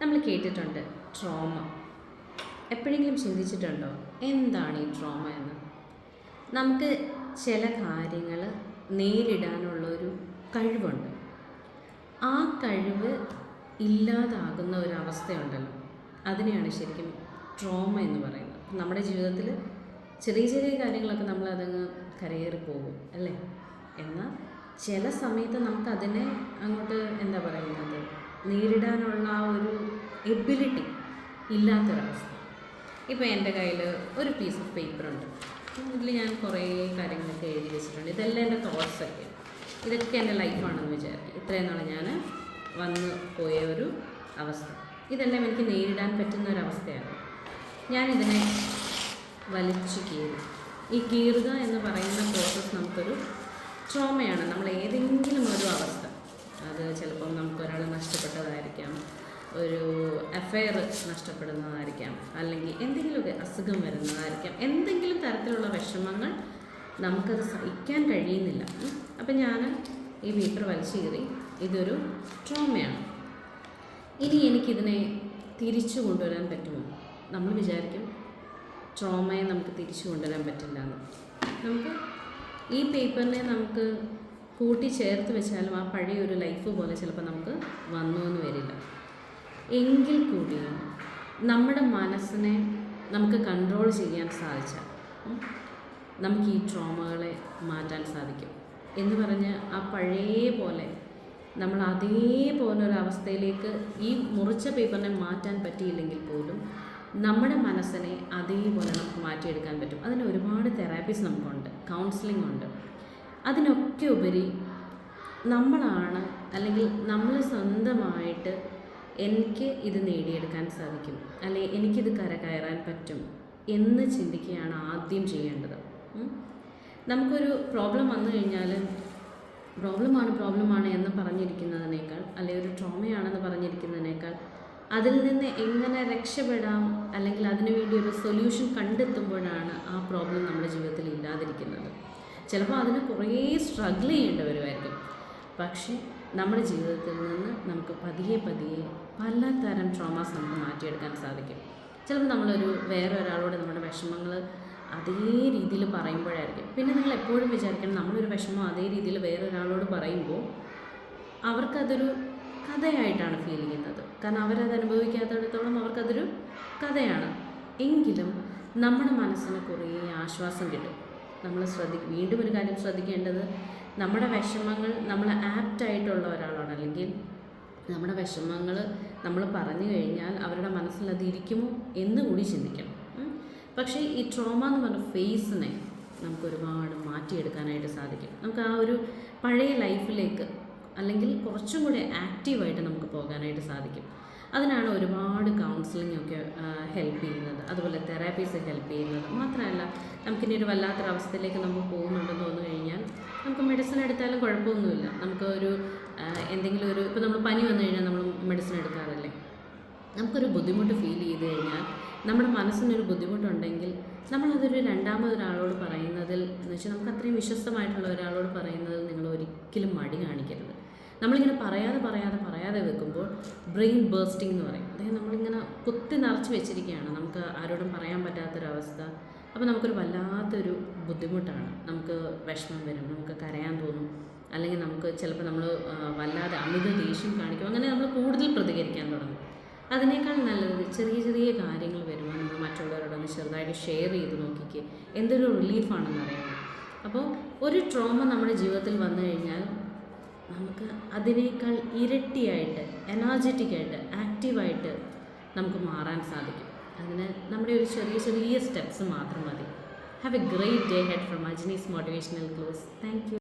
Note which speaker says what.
Speaker 1: നമ്മൾ കേട്ടിട്ടുണ്ട് ട്രോമ. എപ്പോഴെങ്കിലും ചിന്തിച്ചിട്ടുണ്ടോ എന്താണ് ഈ ട്രോമ എന്ന്? നമുക്ക് ചില കാര്യങ്ങൾ നേരിടാനുള്ളൊരു കഴിവുണ്ട്. ആ കഴിവ് ഇല്ലാതാകുന്ന ഒരവസ്ഥയുണ്ടല്ലോ, അതിനെയാണ് ശരിക്കും ട്രോമ എന്ന് പറയുന്നത്. നമ്മുടെ ജീവിതത്തിൽ ചെറിയ ചെറിയ കാര്യങ്ങളൊക്കെ നമ്മളതങ്ങ് കരയേറി പോകും അല്ലേ? എന്നാൽ ചില സമയത്ത് നമുക്കതിനെ അങ്ങോട്ട് എന്താ പറയുന്നത്, നേരിടാനുള്ള ആ ഒരു എബിലിറ്റി ഇല്ലാത്തൊരവസ്ഥ. ഇപ്പോൾ എൻ്റെ കയ്യിൽ ഒരു പീസ് ഓഫ് പേപ്പറുണ്ട്. ഇതിൽ ഞാൻ കുറേ കാര്യങ്ങളൊക്കെ എഴുതി വെച്ചിട്ടുണ്ട്. ഇതെല്ലാം എൻ്റെ തോട്ട്സൊക്കെ, ഇതൊക്കെ എൻ്റെ ലൈഫാണെന്ന് വിചാരിക്കും. ഇത്രയും നാൾ ഞാൻ വന്ന് പോയ ഒരു അവസ്ഥ, ഇതെല്ലാം എനിക്ക് നേരിടാൻ പറ്റുന്ന ഒരവസ്ഥയാണ്. ഞാനിതിനെ വലിച്ചു കീറി. ഈ കീറുക എന്ന് പറയുന്ന പ്രോസസ്സ് നമുക്കൊരു ട്രോമയാണ്. നമ്മൾ ഏതെങ്കിലും ഒരു അവസ്ഥ, അത് ചിലപ്പം നമുക്കൊരാൾ നഷ്ടപ്പെട്ടതായിരിക്കാം, ഒരു അഫെയർ നഷ്ടപ്പെടുന്നതായിരിക്കാം, അല്ലെങ്കിൽ എന്തെങ്കിലുമൊക്കെ അസുഖം വരുന്നതായിരിക്കാം, എന്തെങ്കിലും തരത്തിലുള്ള വിഷമങ്ങൾ നമുക്കത് സഹിക്കാൻ കഴിയുന്നില്ല. അപ്പം ഞാൻ ഈ പേപ്പർ വലിച്ചു കീറി. ഇതൊരു ട്രോമയാണ്. ഇനി എനിക്കിതിനെ തിരിച്ചു കൊണ്ടുവരാൻ പറ്റുമോ? നമ്മൾ വിചാരിക്കും ട്രോമയെ നമുക്ക് തിരിച്ചു കൊണ്ടുവരാൻ പറ്റില്ല എന്ന്. നമുക്ക് ഈ പേപ്പറിനെ നമുക്ക് കൂട്ടി ചേർത്ത് വെച്ചാലും ആ പഴയ ഒരു ലൈഫ് പോലെ ചിലപ്പോൾ നമുക്ക് വന്നു എന്ന് വരില്ല. എങ്കിൽ കൂടിയും നമ്മുടെ മനസ്സിനെ നമുക്ക് കൺട്രോൾ ചെയ്യാൻ സാധിച്ചാൽ നമുക്ക് ഈ ട്രോമകളെ മാറ്റാൻ സാധിക്കും. എന്ന് പറഞ്ഞ് ആ പഴയ പോലെ നമ്മൾ അതേപോലെ ഒരവസ്ഥയിലേക്ക് ഈ മുറിച്ച പേപ്പറിനെ മാറ്റാൻ പറ്റിയില്ലെങ്കിൽ പോലും നമ്മുടെ മനസ്സിനെ അതേപോലെ നമുക്ക് മാറ്റിയെടുക്കാൻ പറ്റും. അതിന് ഒരുപാട് തെറാപ്പീസ് നമുക്കുണ്ട്, കൗൺസിലിംഗ് ഉണ്ട്. അതിനൊക്കെ ഉപരി നമ്മളാണ്, അല്ലെങ്കിൽ നമ്മൾ സ്വന്തമായിട്ട് എനിക്ക് ഇത് നേടിയെടുക്കാൻ സാധിക്കും, അല്ലെങ്കിൽ എനിക്കിത് കരകയറാൻ പറ്റും എന്ന് ചിന്തിക്കുകയാണ് ആദ്യം ചെയ്യേണ്ടത്. നമുക്കൊരു പ്രോബ്ലം വന്നു കഴിഞ്ഞാൽ പ്രോബ്ലമാണ് എന്ന് പറഞ്ഞിരിക്കുന്നതിനേക്കാൾ, അല്ലെങ്കിൽ ഒരു ട്രോമയാണെന്ന് പറഞ്ഞിരിക്കുന്നതിനേക്കാൾ അതിൽ നിന്ന് എങ്ങനെ രക്ഷപ്പെടാം, അല്ലെങ്കിൽ അതിനുവേണ്ടി ഒരു സൊല്യൂഷൻ കണ്ടെത്തുമ്പോഴാണ് ആ പ്രോബ്ലം നമ്മുടെ ജീവിതത്തിൽ ഇല്ലാതിരിക്കുന്നത്. ചിലപ്പോൾ അതിന് കുറേ സ്ട്രഗിൾ ചെയ്യേണ്ടി വരുമായിരിക്കും. പക്ഷേ നമ്മുടെ ജീവിതത്തിൽ നിന്ന് നമുക്ക് പതിയെ പലതരം ട്രോമാസ് നമുക്ക് മാറ്റിയെടുക്കാൻ സാധിക്കും. ചിലപ്പോൾ വേറെ ഒരാളോട് നമ്മുടെ വിഷമങ്ങൾ അതേ രീതിയിൽ പറയുമ്പോഴായിരിക്കും. പിന്നെ നിങ്ങൾ എപ്പോഴും വിചാരിക്കണം, നമ്മളൊരു വിഷമം അതേ രീതിയിൽ വേറൊരാളോട് പറയുമ്പോൾ അവർക്കതൊരു കഥയായിട്ടാണ് ഫീൽ ചെയ്യുന്നത്. കാരണം അവരത് അനുഭവിക്കാത്തിടത്തോളം അവർക്കതൊരു കഥയാണ്. എങ്കിലും നമ്മുടെ മനസ്സിന് കുറേ ആശ്വാസം കിട്ടും. നമ്മൾ വീണ്ടും ഒരു കാര്യം ശ്രദ്ധിക്കേണ്ടത്, നമ്മുടെ വിഷമങ്ങൾ നമ്മൾ ആപ്റ്റായിട്ടുള്ള ഒരാളാണ്, അല്ലെങ്കിൽ നമ്മുടെ വിഷമങ്ങൾ നമ്മൾ പറഞ്ഞു കഴിഞ്ഞാൽ അവരുടെ മനസ്സിൽ അത് ഇരിക്കുമോ എന്ന് കൂടി ചിന്തിക്കണം. പക്ഷേ ഈ ട്രോമ എന്ന് പറഞ്ഞ ഫേസിനെ നമുക്ക് ഒരുപാട് മാറ്റിയെടുക്കാനായിട്ട് സാധിക്കും. നമുക്ക് ആ ഒരു പഴയ ലൈഫിലേക്ക്, അല്ലെങ്കിൽ കുറച്ചും കൂടെ ആക്റ്റീവായിട്ട് നമുക്ക് പോകാനായിട്ട് സാധിക്കും. അതിനാണ് ഒരുപാട് കൗൺസിലിംഗ് ഒക്കെ ഹെൽപ്പ് ചെയ്യുന്നത്, അതുപോലെ തെറാപ്പീസ് ഹെൽപ്പ് ചെയ്യുന്നത്. മാത്രമല്ല, നമുക്കിനി ഒരു വല്ലാത്തൊരവസ്ഥയിലേക്ക് നമുക്ക് പോകുന്നുണ്ടെന്ന് തോന്നു കഴിഞ്ഞാൽ നമുക്ക് മെഡിസിൻ എടുത്താലും കുഴപ്പമൊന്നുമില്ല. നമുക്ക് എന്തെങ്കിലും ഇപ്പോൾ നമ്മൾ പനി വന്നു കഴിഞ്ഞാൽ നമ്മൾ മെഡിസിൻ എടുക്കാറില്ലേ? നമുക്കൊരു ബുദ്ധിമുട്ട് ഫീൽ ചെയ്ത് കഴിഞ്ഞാൽ, നമ്മുടെ മനസ്സിനൊരു ബുദ്ധിമുട്ടുണ്ടെങ്കിൽ നമ്മളതൊരു രണ്ടാമതൊരാളോട് പറയുന്നതിൽ എന്ന് വെച്ചാൽ നമുക്ക് അത്രയും വിശ്വസ്തമായിട്ടുള്ള ഒരാളോട് പറയുന്നതിൽ നിങ്ങൾ ഒരിക്കലും മടി കാണിക്കരുത്. നമ്മളിങ്ങനെ പറയാതെ വെക്കുമ്പോൾ ബ്രെയിൻ ബേസ്റ്റിംഗ് എന്ന് പറയും. അതായത് നമ്മളിങ്ങനെ കുത്തി നിറച്ച് വെച്ചിരിക്കുകയാണ്, നമുക്ക് ആരോടും പറയാൻ പറ്റാത്തൊരവസ്ഥ. അപ്പോൾ നമുക്കൊരു വല്ലാത്തൊരു ബുദ്ധിമുട്ടാണ്. നമുക്ക് വിഷമം വരും, നമുക്ക് കരയാൻ തോന്നും, അല്ലെങ്കിൽ നമുക്ക് ചിലപ്പോൾ നമ്മൾ വല്ലാതെ അമിത ദേഷ്യം കാണിക്കും. അങ്ങനെ നമ്മൾ കൂടുതൽ പ്രതികരിക്കാൻ തുടങ്ങും. അതിനേക്കാൾ നല്ലത് ചെറിയ കാര്യങ്ങൾ വരുമ്പോൾ നമ്മൾ മറ്റുള്ളവരോടൊന്ന് ചെറുതായിട്ട് ഷെയർ ചെയ്ത് നോക്കിക്കുക, എന്തൊരു റിലീഫാണെന്ന് അറിയാം. അപ്പോൾ ഒരു ട്രോമ നമ്മുടെ ജീവിതത്തിൽ വന്നു കഴിഞ്ഞാൽ നമുക്ക് അതിനേക്കാൾ ഇരട്ടിയായിട്ട്, എനർജറ്റിക്കായിട്ട്, ആക്റ്റീവായിട്ട് നമുക്ക് മാറാൻ സാധിക്കും. അതിന് നമ്മുടെ ഒരു ചെറിയ സ്റ്റെപ്സ് മാത്രം മതി. Have a great day head from അജ്നീസ് മോട്ടിവേഷണൽ ക്ലോസ്. Thank U.